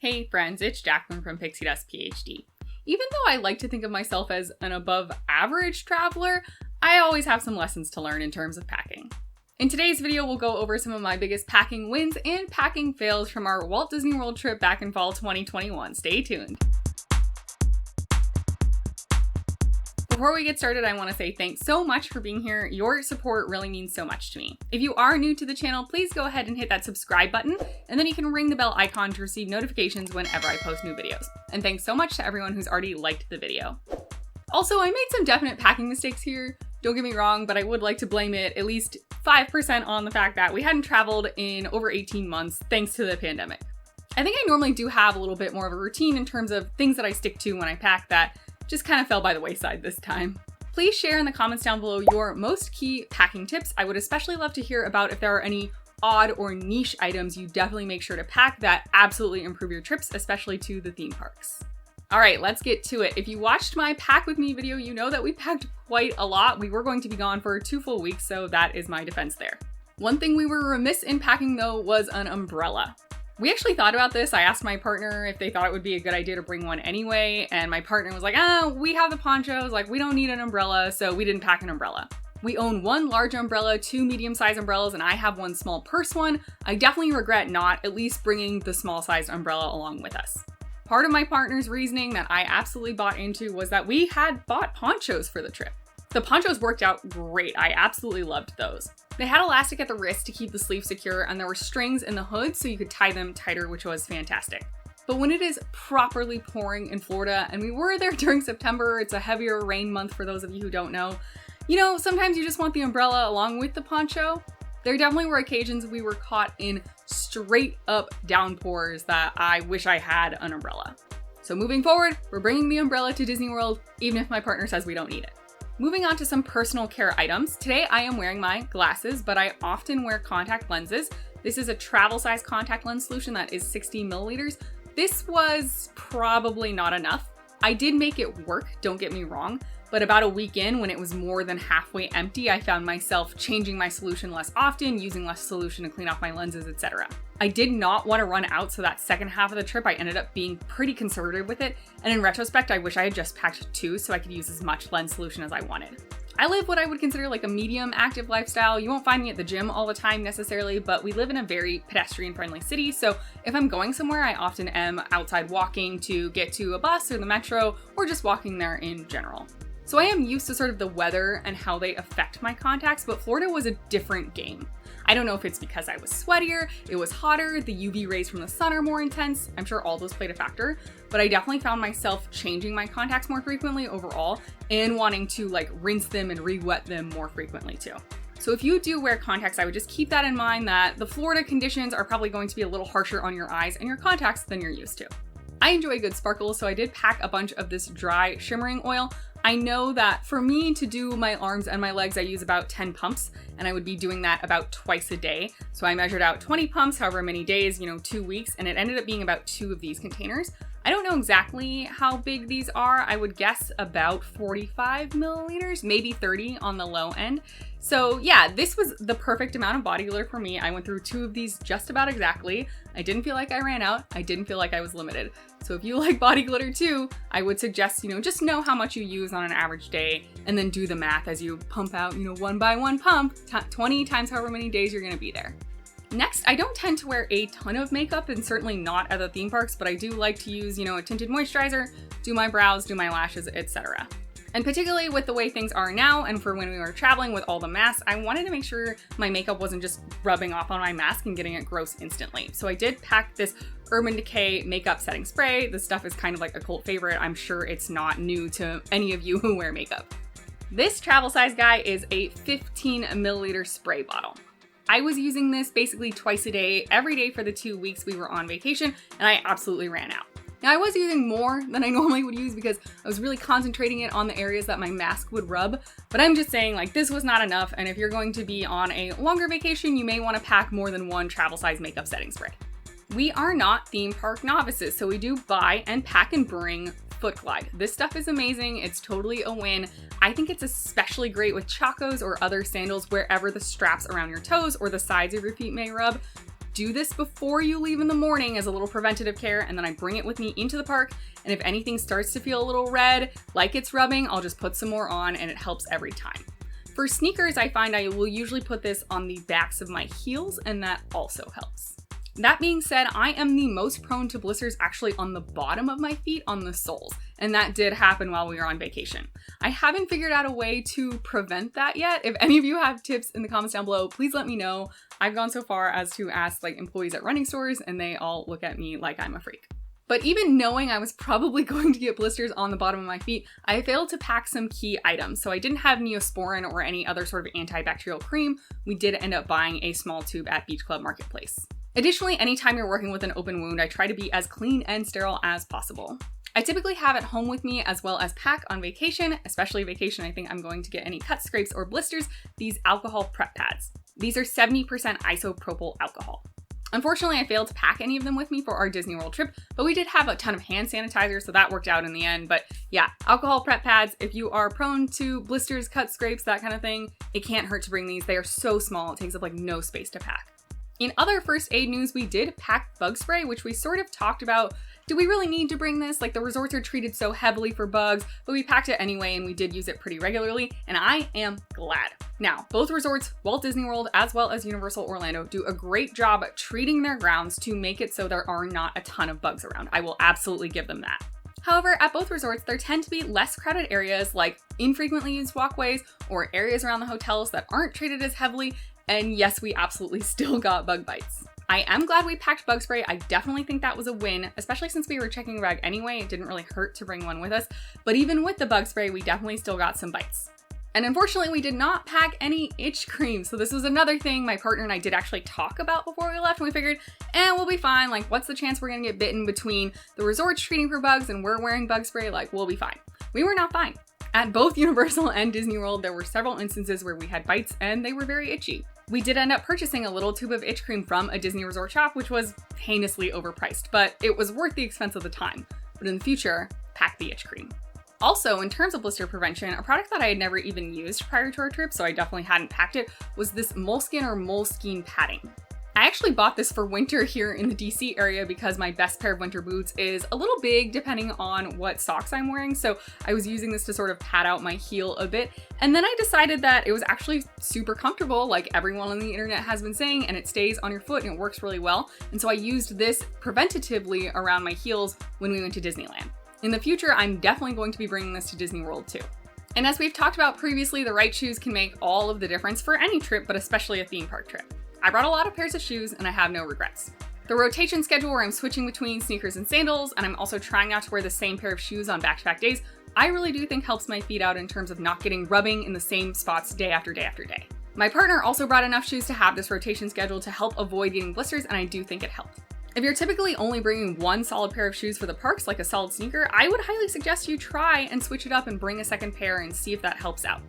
Hey friends, it's Jacqueline from Pixie Dust PhD. Even though I like to think of myself as an above average traveler, I always have some lessons to learn in terms of packing. In today's video, we'll go over some of my biggest packing wins and packing fails from our Walt Disney World trip back in fall 2021. Stay tuned. Before we get started, I want to say thanks so much for being here. Your support really means so much to me. If you are new to the channel, please go ahead and hit that subscribe button, and then you can ring the bell icon to receive notifications whenever I post new videos. And thanks so much to everyone who's already liked the video. Also, I made some definite packing mistakes here. Don't get me wrong, but I would like to blame it at least 5% on the fact that we hadn't traveled in over 18 months thanks to the pandemic. I think I normally do have a little bit more of a routine in terms of things that I stick to when I pack that just kind of fell by the wayside this time. Please share in the comments down below your most key packing tips. I would especially love to hear about if there are any odd or niche items you definitely make sure to pack that absolutely improve your trips, especially to the theme parks. All right, let's get to it. If you watched my pack with me video, you know that we packed quite a lot. We were going to be gone for 2 full weeks, so that is my defense there. One thing we were remiss in packing though was an umbrella. We actually thought about this. I asked my partner if they thought it would be a good idea to bring one anyway, and my partner was like, we have the ponchos, like we don't need an umbrella, so we didn't pack an umbrella. We own 1 large umbrella, 2 medium-sized umbrellas, and I have 1 small purse one. I definitely regret not at least bringing the small-sized umbrella along with us. Part of my partner's reasoning that I absolutely bought into was that we had bought ponchos for the trip. The ponchos worked out great. I absolutely loved those. They had elastic at the wrist to keep the sleeve secure, and there were strings in the hood so you could tie them tighter, which was fantastic. But when it is properly pouring in Florida, and we were there during September, it's a heavier rain month for those of you who don't know, sometimes you just want the umbrella along with the poncho. There definitely were occasions we were caught in straight up downpours that I wish I had an umbrella. So moving forward, we're bringing the umbrella to Disney World, even if my partner says we don't need it. Moving on to some personal care items. Today I am wearing my glasses, but I often wear contact lenses. This is a travel size contact lens solution that is 60 milliliters. This was probably not enough. I did make it work, don't get me wrong, but about a week in, when it was more than halfway empty, I found myself changing my solution less often, using less solution to clean off my lenses, etc. I did not want to run out, so that second half of the trip, I ended up being pretty conservative with it. And in retrospect, I wish I had just packed 2 so I could use as much lens solution as I wanted. I live what I would consider like a medium active lifestyle. You won't find me at the gym all the time necessarily, but we live in a very pedestrian friendly city. So if I'm going somewhere, I often am outside walking to get to a bus or the metro, or just walking there in general. So I am used to sort of the weather and how they affect my contacts, but Florida was a different game. I don't know if it's because I was sweatier, it was hotter, the UV rays from the sun are more intense. I'm sure all those played a factor, but I definitely found myself changing my contacts more frequently overall and wanting to rinse them and re-wet them more frequently too. So if you do wear contacts, I would just keep that in mind that the Florida conditions are probably going to be a little harsher on your eyes and your contacts than you're used to. I enjoy a good sparkle, so I did pack a bunch of this dry shimmering oil. I know that for me to do my arms and my legs, I use about 10 pumps, and I would be doing that about twice a day. So I measured out 20 pumps, however many days, 2 weeks, and it ended up being about 2 of these containers. I don't know exactly how big these are. I would guess about 45 milliliters, maybe 30 on the low end. So yeah, this was the perfect amount of body glitter for me. I went through 2 of these just about exactly. I didn't feel like I ran out. I didn't feel like I was limited. So if you like body glitter too, I would suggest, just know how much you use on an average day and then do the math as you pump out, 1 by 1 pump, 20 times however many days you're gonna be there. Next, I don't tend to wear a ton of makeup, and certainly not at the theme parks, but I do like to use, a tinted moisturizer, do my brows, do my lashes, etc. And particularly with the way things are now, and for when we were traveling with all the masks, I wanted to make sure my makeup wasn't just rubbing off on my mask and getting it gross instantly. So I did pack this Urban Decay makeup setting spray. This stuff is kind of like a cult favorite. I'm sure it's not new to any of you who wear makeup. This travel size guy is a 15 milliliter spray bottle. I was using this basically twice a day, every day for the 2 weeks we were on vacation, and I absolutely ran out. Now I was using more than I normally would use because I was really concentrating it on the areas that my mask would rub, but I'm just saying this was not enough, and if you're going to be on a longer vacation, you may want to pack more than 1 travel size makeup setting spray. We are not theme park novices, so we do buy and pack and bring Foot Glide. This stuff is amazing. It's totally a win. I think it's especially great with chacos or other sandals wherever the straps around your toes or the sides of your feet may rub. do this before you leave in the morning as a little preventative care, and then I bring it with me into the park, and if anything starts to feel a little red, like it's rubbing, I'll just put some more on, and it helps every time. For sneakers, I find I will usually put this on the backs of my heels, and that also helps. That being said, I am the most prone to blisters actually on the bottom of my feet, on the soles, and that did happen while we were on vacation. I haven't figured out a way to prevent that yet. If any of you have tips in the comments down below, please let me know. I've gone so far as to ask employees at running stores, and they all look at me like I'm a freak. But even knowing I was probably going to get blisters on the bottom of my feet, I failed to pack some key items. So I didn't have neosporin or any other sort of antibacterial cream. We did end up buying a small tube at Beach Club Marketplace. Additionally, anytime you're working with an open wound, I try to be as clean and sterile as possible. I typically have it home with me as well as pack on vacation, especially vacation. I think I'm going to get any cuts, scrapes, or blisters, these alcohol prep pads. These are 70% isopropyl alcohol. Unfortunately, I failed to pack any of them with me for our Disney World trip, but we did have a ton of hand sanitizer, so that worked out in the end. But yeah, alcohol prep pads, if you are prone to blisters, cuts, scrapes, that kind of thing, it can't hurt to bring these. They are so small, it takes up no space to pack. In other first aid news, we did pack bug spray, which we sort of talked about. Do we really need to bring this? The resorts are treated so heavily for bugs, but we packed it anyway, and we did use it pretty regularly, and I am glad. Now, both resorts, Walt Disney World as well as Universal Orlando, do a great job at treating their grounds to make it so there are not a ton of bugs around. I will absolutely give them that. However, at both resorts, there tend to be less crowded areas like infrequently used walkways or areas around the hotels that aren't treated as heavily. And yes, we absolutely still got bug bites. I am glad we packed bug spray. I definitely think that was a win, especially since we were checking a bag anyway. It didn't really hurt to bring one with us. But even with the bug spray, we definitely still got some bites. And unfortunately, we did not pack any itch cream. So this was another thing my partner and I did actually talk about before we left. And we figured, we'll be fine. What's the chance we're gonna get bitten between the resorts treating for bugs and we're wearing bug spray? We'll be fine. We were not fine. At both Universal and Disney World, there were several instances where we had bites and they were very itchy. We did end up purchasing a little tube of itch cream from a Disney resort shop, which was heinously overpriced, but it was worth the expense of the time. But in the future, pack the itch cream. Also, in terms of blister prevention, a product that I had never even used prior to our trip, so I definitely hadn't packed it, was this moleskin or moleskine padding. I actually bought this for winter here in the DC area because my best pair of winter boots is a little big depending on what socks I'm wearing, so I was using this to sort of pad out my heel a bit. And then I decided that it was actually super comfortable, like everyone on the internet has been saying, and it stays on your foot and it works really well. And so I used this preventatively around my heels when we went to Disneyland. In the future, I'm definitely going to be bringing this to Disney World too. And as we've talked about previously, the right shoes can make all of the difference for any trip, but especially a theme park trip. I brought a lot of pairs of shoes and I have no regrets. The rotation schedule where I'm switching between sneakers and sandals, and I'm also trying not to wear the same pair of shoes on back-to-back days, I really do think helps my feet out in terms of not getting rubbing in the same spots day after day after day. My partner also brought enough shoes to have this rotation schedule to help avoid getting blisters, and I do think it helped. If you're typically only bringing one solid pair of shoes for the parks, like a solid sneaker, I would highly suggest you try and switch it up and bring a second pair and see if that helps out.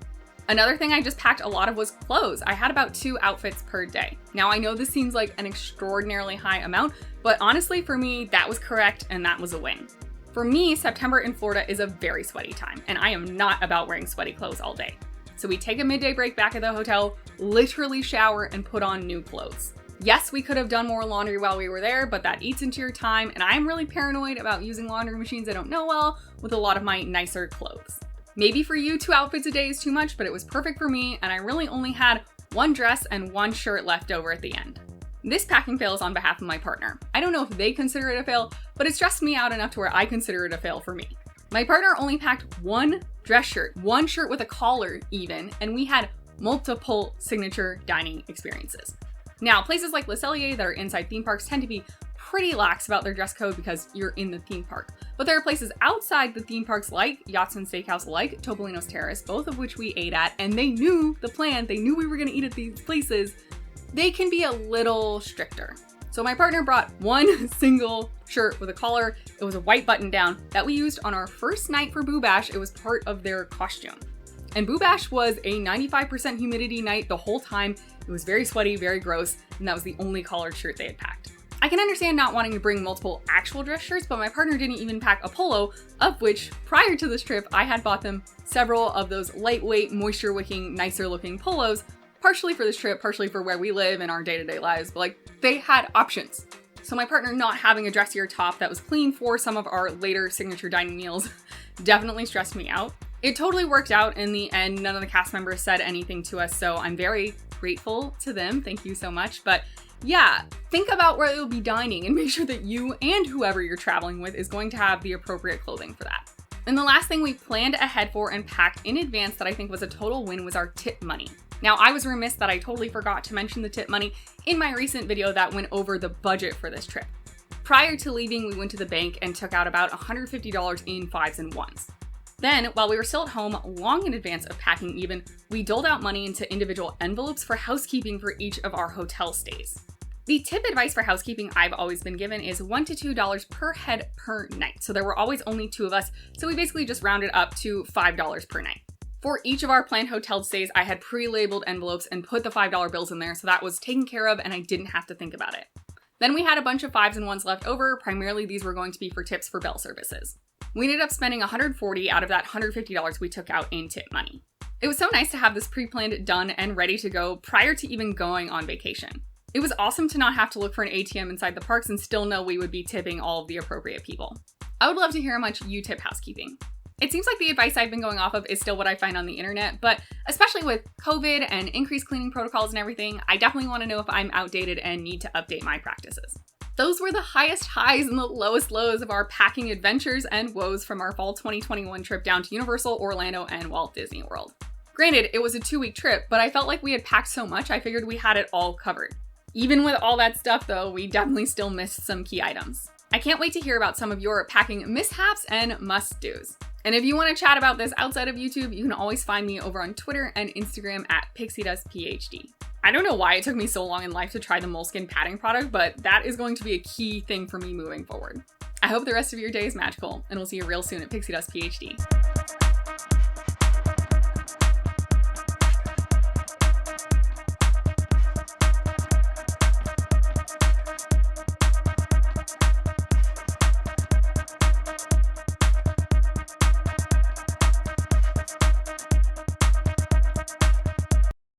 Another thing I just packed a lot of was clothes. I had about 2 outfits per day. Now I know this seems like an extraordinarily high amount, but honestly for me, that was correct and that was a win. For me, September in Florida is a very sweaty time, and I am not about wearing sweaty clothes all day. So we take a midday break back at the hotel, literally shower, and put on new clothes. Yes, we could have done more laundry while we were there, but that eats into your time, and I'm really paranoid about using laundry machines I don't know well with a lot of my nicer clothes. Maybe for you, 2 outfits a day is too much, but it was perfect for me, and I really only had 1 dress and 1 shirt left over at the end. This packing fail is on behalf of my partner. I don't know if they consider it a fail, but it stressed me out enough to where I consider it a fail for me. My partner only packed 1 dress shirt, 1 shirt with a collar even, and we had multiple signature dining experiences. Now, places like Le Cellier that are inside theme parks tend to be pretty lax about their dress code because you're in the theme park. But there are places outside the theme parks like Yachtsman Steakhouse, like Topolino's Terrace, both of which we ate at, and they knew the plan. They knew we were gonna eat at these places. They can be a little stricter. So my partner brought 1 single shirt with a collar. It was a white button down that we used on our first night for Boo Bash. It was part of their costume. And Boo Bash was a 95% humidity night the whole time. It was very sweaty, very gross, and that was the only collared shirt they had packed. I can understand not wanting to bring multiple actual dress shirts, but my partner didn't even pack a polo, of which, prior to this trip, I had bought them several of those lightweight, moisture-wicking, nicer-looking polos, partially for this trip, partially for where we live in our day-to-day lives, but like they had options. So my partner not having a dressier top that was clean for some of our later signature dining meals definitely stressed me out. It totally worked out in the end. None of the cast members said anything to us, so I'm very grateful to them. Thank you so much. But yeah, think about where you'll be dining and make sure that you and whoever you're traveling with is going to have the appropriate clothing for that. And the last thing we planned ahead for and packed in advance that I think was a total win was our tip money. Now, I was remiss that I totally forgot to mention the tip money in my recent video that went over the budget for this trip. Prior to leaving, we went to the bank and took out about $150 in 5s and 1s. Then, while we were still at home, long in advance of packing even, we doled out money into individual envelopes for housekeeping for each of our hotel stays. The tip advice for housekeeping I've always been given is $1 to $2 per head per night. So there were always only 2 of us, so we basically just rounded up to $5 per night. For each of our planned hotel stays, I had pre-labeled envelopes and put the $5 bills in there, so that was taken care of and I didn't have to think about it. Then we had a bunch of 5s and 1s left over. Primarily these were going to be for tips for bell services. We ended up spending $140 out of that $150 we took out in tip money. It was so nice to have this pre-planned, done, and ready to go prior to even going on vacation. It was awesome to not have to look for an ATM inside the parks and still know we would be tipping all of the appropriate people. I would love to hear how much you tip housekeeping. It seems like the advice I've been going off of is still what I find on the internet, but especially with COVID and increased cleaning protocols and everything, I definitely want to know if I'm outdated and need to update my practices. Those were the highest highs and the lowest lows of our packing adventures and woes from our fall 2021 trip down to Universal, Orlando, and Walt Disney World. Granted, it was a 2-week trip, but I felt like we had packed so much I figured we had it all covered. Even with all that stuff though, we definitely still missed some key items. I can't wait to hear about some of your packing mishaps and must-dos. And if you want to chat about this outside of YouTube, you can always find me over on Twitter and Instagram at PixieDustPhD. I don't know why it took me so long in life to try the Moleskine padding product, but that is going to be a key thing for me moving forward. I hope the rest of your day is magical, and we'll see you real soon at PixieDustPhD.